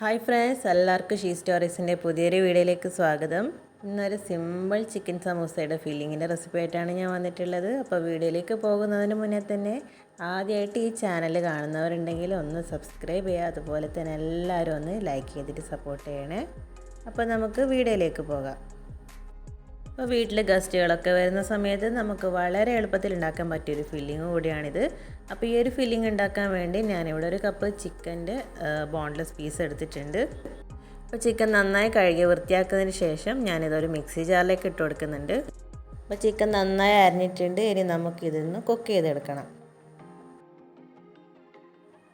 Hi friends, എല്ലാവർക്കും she സ്റ്റോറീസിൻ്റെ പുതിയൊരു വീഡിയോയിലേക്ക് സ്വാഗതം. ഇന്നൊരു സിമ്പിൾ ചിക്കൻ സമൂസയുടെ ഫില്ലിങ്ങിൻ്റെ റെസിപ്പി ആയിട്ടാണ് ഞാൻ വന്നിട്ടുള്ളത്. അപ്പോൾ വീഡിയോയിലേക്ക് പോകുന്നതിന് മുന്നേ തന്നെ ആദ്യമായിട്ട് ഈ ചാനൽ കാണുന്നവരുണ്ടെങ്കിൽ ഒന്ന് സബ്സ്ക്രൈബ് ചെയ്യുക. അതുപോലെ തന്നെ എല്ലാവരും ഒന്ന് ലൈക്ക് ചെയ്തിട്ട് സപ്പോർട്ട് ചെയ്യണേ. അപ്പോൾ നമുക്ക് വീഡിയോയിലേക്ക് പോകാം. അപ്പോൾ വീട്ടിൽ ഗസ്റ്റുകളൊക്കെ വരുന്ന സമയത്ത് നമുക്ക് വളരെ എളുപ്പത്തിൽ ഉണ്ടാക്കാൻ പറ്റിയൊരു ഫില്ലിങ് കൂടിയാണിത്. അപ്പോൾ ഈ ഒരു ഫില്ലിങ് ഉണ്ടാക്കാൻ വേണ്ടി ഞാനിവിടെ ഒരു കപ്പ് ചിക്കൻ്റെ ബോൺലെസ് പീസ് എടുത്തിട്ടുണ്ട്. അപ്പോൾ ചിക്കൻ നന്നായി കഴുകി വൃത്തിയാക്കുന്നതിന് ശേഷം ഞാനിതൊരു മിക്സി ജാറിലേക്ക് ഇട്ട് കൊടുക്കുന്നുണ്ട്. അപ്പോൾ ചിക്കൻ നന്നായി അരിഞ്ഞിട്ടുണ്ട്. ഇനി നമുക്കിതൊന്ന് കുക്ക് ചെയ്തെടുക്കണം.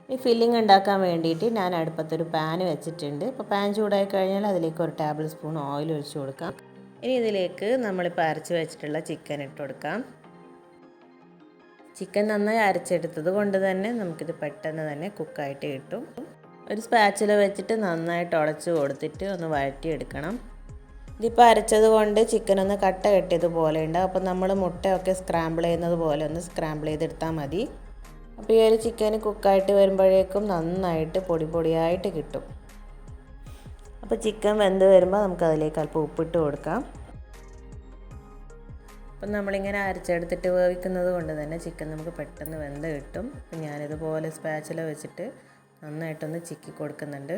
ഈ ഫില്ലിങ് ഉണ്ടാക്കാൻ വേണ്ടിയിട്ട് ഞാൻ അടുപ്പത്തൊരു പാൻ വെച്ചിട്ടുണ്ട്. അപ്പോൾ പാൻ ചൂടായി കഴിഞ്ഞാൽ അതിലേക്ക് ഒരു ടേബിൾ സ്പൂൺ ഓയിൽ ഒഴിച്ച് കൊടുക്കാം. ഇനി ഇതിലേക്ക് നമ്മളിപ്പോൾ അരച്ച് വെച്ചിട്ടുള്ള ചിക്കൻ ഇട്ട് കൊടുക്കാം. ചിക്കൻ നന്നായി അരച്ചെടുത്തത് കൊണ്ട് തന്നെ നമുക്കിത് പെട്ടെന്ന് തന്നെ കുക്കായിട്ട് കിട്ടും. ഒരു സ്പാച്ചില വെച്ചിട്ട് നന്നായിട്ട് ഉടച്ച് കൊടുത്തിട്ട് ഒന്ന് വഴറ്റിയെടുക്കണം. ഇതിപ്പോൾ അരച്ചത് കൊണ്ട് ചിക്കൻ ഒന്ന് കട്ട കെട്ടിയതുപോലെ ഉണ്ട്. അപ്പോൾ നമ്മൾ മുട്ടയൊക്കെ സ്ക്രാമ്പിൾ ചെയ്യുന്നത് പോലെ ഒന്ന് സ്ക്രാമ്പിൾ ചെയ്തെടുത്താൽ മതി. അപ്പോൾ ഈ ഒരു ചിക്കൻ കുക്കായിട്ട് വരുമ്പോഴേക്കും നന്നായിട്ട് പൊടിയായിട്ട് കിട്ടും. അപ്പോൾ ചിക്കൻ വെന്ത് വരുമ്പോൾ നമുക്കതിലേക്ക് അല്പം ഉപ്പിട്ട് കൊടുക്കാം. അപ്പം നമ്മളിങ്ങനെ അരച്ചെടുത്തിട്ട് വേവിക്കുന്നത് കൊണ്ട് തന്നെ ചിക്കൻ നമുക്ക് പെട്ടെന്ന് വെന്ത് കിട്ടും. അപ്പം ഞാനിതുപോലെ സ്പാച്ചില വെച്ചിട്ട് നന്നായിട്ടൊന്ന് ചിക്കി കൊടുക്കുന്നുണ്ട്.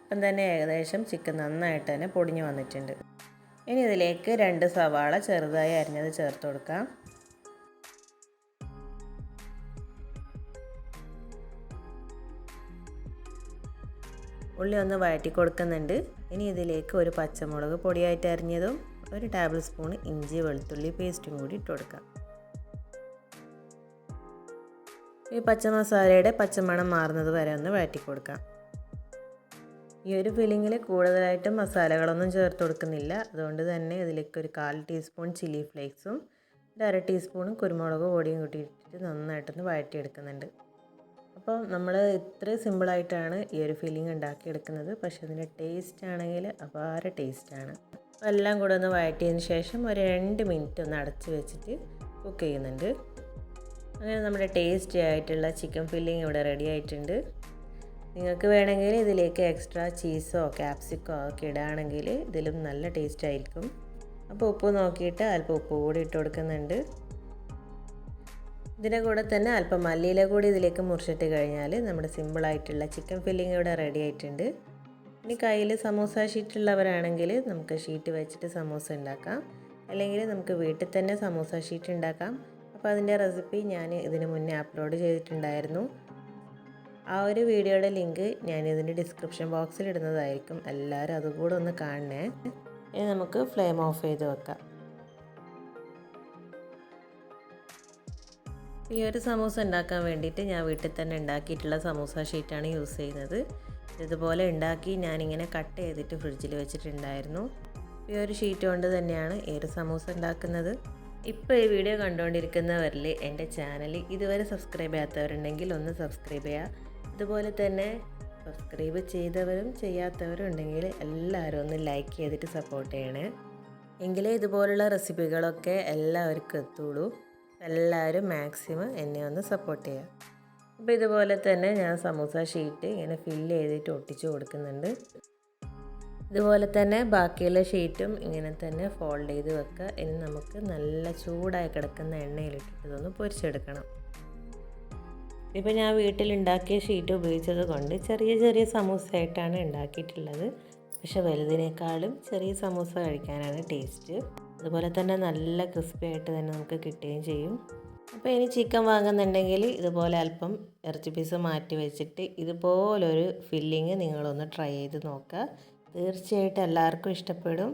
അപ്പം തന്നെ ഏകദേശം ചിക്കൻ നന്നായിട്ട് തന്നെ പൊടിഞ്ഞ് വന്നിട്ടുണ്ട്. ഇനി ഇതിലേക്ക് 2 സവാള ചെറുതായി അരിഞ്ഞത് ചേർത്ത് കൊടുക്കാം. ഉള്ളി ഒന്ന് വഴറ്റി കൊടുക്കുന്നുണ്ട്. ഇനി ഇതിലേക്ക് ഒരു പച്ചമുളക് പൊടിയായിട്ട് അരിഞ്ഞതും ഒരു ടേബിൾ സ്പൂൺ ഇഞ്ചി വെളുത്തുള്ളി പേസ്റ്റും കൂടി ഇട്ട് കൊടുക്കാം. ഈ പച്ചമസാലയുടെ പച്ചമണം മാറുന്നത് വരെ ഒന്ന് വഴറ്റി കൊടുക്കാം. ഈ ഒരു ഫില്ലിങ്ങിൽ കൂടുതലായിട്ടും മസാലകളൊന്നും ചേർത്ത് കൊടുക്കുന്നില്ല. അതുകൊണ്ട് തന്നെ ഇതിലേക്ക് ഒരു 1/4 ടീസ്പൂൺ ചില്ലി ഫ്ലേക്സും ഒരു 1/2 ടീസ്പൂൺ കുരുമുളക് പൊടിയും കൂട്ടിയിട്ട് നന്നായിട്ടൊന്ന് വഴറ്റിയെടുക്കുന്നുണ്ട്. അപ്പോൾ നമ്മൾ ഇത്രയും സിമ്പിളായിട്ടാണ് ഈ ഒരു ഫില്ലിങ് ഉണ്ടാക്കിയെടുക്കുന്നത്. പക്ഷേ അതിൻ്റെ ടേസ്റ്റ് ആണെങ്കിൽ അപാര ടേസ്റ്റാണ്. അപ്പോൾ എല്ലാം കൂടെ ഒന്ന് വഴറ്റിയതിന് ശേഷം ഒരു 2 മിനിറ്റ് ഒന്ന് അടച്ച് വെച്ചിട്ട് കുക്ക് ചെയ്യുന്നുണ്ട്. അങ്ങനെ നമ്മുടെ ടേസ്റ്റി ആയിട്ടുള്ള ചിക്കൻ ഫില്ലിങ് ഇവിടെ റെഡി ആയിട്ടുണ്ട്. നിങ്ങൾക്ക് വേണമെങ്കിൽ ഇതിലേക്ക് എക്സ്ട്രാ ചീസോ ക്യാപ്സിക്കോ ഒക്കെ ഇടുകയാണെങ്കിൽ ഇതിലും നല്ല ടേസ്റ്റ് ആയിരിക്കും. അപ്പോൾ ഉപ്പ് നോക്കിയിട്ട് അല്പം ഉപ്പ് കൂടി ഇട്ട് കൊടുക്കുന്നുണ്ട്. ഇതിൻ്റെ കൂടെ തന്നെ അല്പം മല്ലിയില കൂടി ഇതിലേക്ക് മുറിച്ചിട്ട് കഴിഞ്ഞാൽ നമ്മുടെ സിമ്പിളായിട്ടുള്ള ചിക്കൻ ഫില്ലിങ് ഇവിടെ റെഡി ആയിട്ടുണ്ട്. ഇനി കയ്യിൽ സമൂസ ഷീറ്റ് ഉള്ളവരാണെങ്കിൽ നമുക്ക് ഷീറ്റ് വെച്ചിട്ട് സമൂസ ഉണ്ടാക്കാം. അല്ലെങ്കിൽ നമുക്ക് വീട്ടിൽ തന്നെ സമൂസ ഷീറ്റ് ഉണ്ടാക്കാം. അപ്പോൾ അതിൻ്റെ റെസിപ്പി ഞാൻ ഇതിന് മുന്നേ അപ്ലോഡ് ചെയ്തിട്ടുണ്ടായിരുന്നു. ആ ഒരു വീഡിയോയുടെ ലിങ്ക് ഞാൻ ഇതിൻ്റെ ഡിസ്ക്രിപ്ഷൻ ബോക്സിൽ ഇടുന്നതായിരിക്കും. എല്ലാവരും അതുകൂടെ ഒന്ന് കാണണേ. ഇനി നമുക്ക് ഫ്ലെയിം ഓഫ് ചെയ്ത് വെക്കാം. ഈ ഒരു സമൂസ ഉണ്ടാക്കാൻ വേണ്ടിയിട്ട് ഞാൻ വീട്ടിൽ തന്നെ ഉണ്ടാക്കിയിട്ടുള്ള സമൂസ ഷീറ്റാണ് യൂസ് ചെയ്യുന്നത്. ഇതുപോലെ ഉണ്ടാക്കി ഞാനിങ്ങനെ കട്ട് ചെയ്തിട്ട് ഫ്രിഡ്ജിൽ വെച്ചിട്ടുണ്ടായിരുന്നു. ഈ ഒരു ഷീറ്റ് കൊണ്ട് തന്നെയാണ് ഈ ഒരു സമൂസ ഉണ്ടാക്കുന്നത്. ഇപ്പോൾ ഈ വീഡിയോ കണ്ടുകൊണ്ടിരിക്കുന്നവരിൽ എൻ്റെ ചാനൽ ഇതുവരെ സബ്സ്ക്രൈബ് ചെയ്യാത്തവരുണ്ടെങ്കിൽ ഒന്ന് സബ്സ്ക്രൈബ് ചെയ്യുക. അതുപോലെ തന്നെ സബ്സ്ക്രൈബ് ചെയ്തവരും ചെയ്യാത്തവരും ഉണ്ടെങ്കിൽ എല്ലാവരും ഒന്ന് ലൈക്ക് ചെയ്തിട്ട് സപ്പോർട്ട് ചെയ്യണേ. എങ്കിലേ ഇതുപോലുള്ള റെസിപ്പികളൊക്കെ എല്ലാവർക്കും എത്തുള്ളൂ. എല്ലാവരും മാക്സിമം എന്നെ ഒന്ന് സപ്പോർട്ട് ചെയ്യുക. അപ്പോൾ ഇതുപോലെ തന്നെ ഞാൻ സമൂസ ഷീറ്റ് ഇങ്ങനെ ഫില്ല് ചെയ്തിട്ട് ഒട്ടിച്ച് കൊടുക്കുന്നുണ്ട്. ഇതുപോലെ തന്നെ ബാക്കിയുള്ള ഷീറ്റും ഇങ്ങനെ തന്നെ ഫോൾഡ് ചെയ്ത് വെക്കുക. ഇനി നമുക്ക് നല്ല ചൂടായി കിടക്കുന്ന എണ്ണയിലിട്ടിട്ട് ഇതൊന്ന് പൊരിച്ചെടുക്കണം. ഇപ്പോൾ ഞാൻ വീട്ടിലുണ്ടാക്കിയ ഷീറ്റ് ഉപയോഗിച്ചത് കൊണ്ട് ചെറിയ സമൂസയായിട്ടാണ് ഉണ്ടാക്കിയിട്ടുള്ളത്. പക്ഷെ വലുതിനേക്കാളും ചെറിയ സമൂസ കഴിക്കാനാണ് ടേസ്റ്റ്. അതുപോലെ തന്നെ നല്ല ക്രിസ്പി ആയിട്ട് തന്നെ നമുക്ക് കിട്ടുകയും ചെയ്യും. അപ്പോൾ ഇനി ചിക്കൻ വാങ്ങുന്നുണ്ടെങ്കിൽ ഇതുപോലെ അല്പം ഇറച്ചി പീസ് മാറ്റി വെച്ചിട്ട് ഇതുപോലൊരു ഫില്ലിങ് നിങ്ങളൊന്ന് ട്രൈ ചെയ്ത് നോക്കുക. തീർച്ചയായിട്ടും എല്ലാവർക്കും ഇഷ്ടപ്പെടും.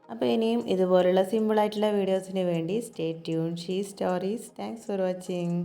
അപ്പോൾ ഇനിയും ഇതുപോലുള്ള സിമ്പിളായിട്ടുള്ള വീഡിയോസിന് വേണ്ടി stay tune she stories. Thanks for watching.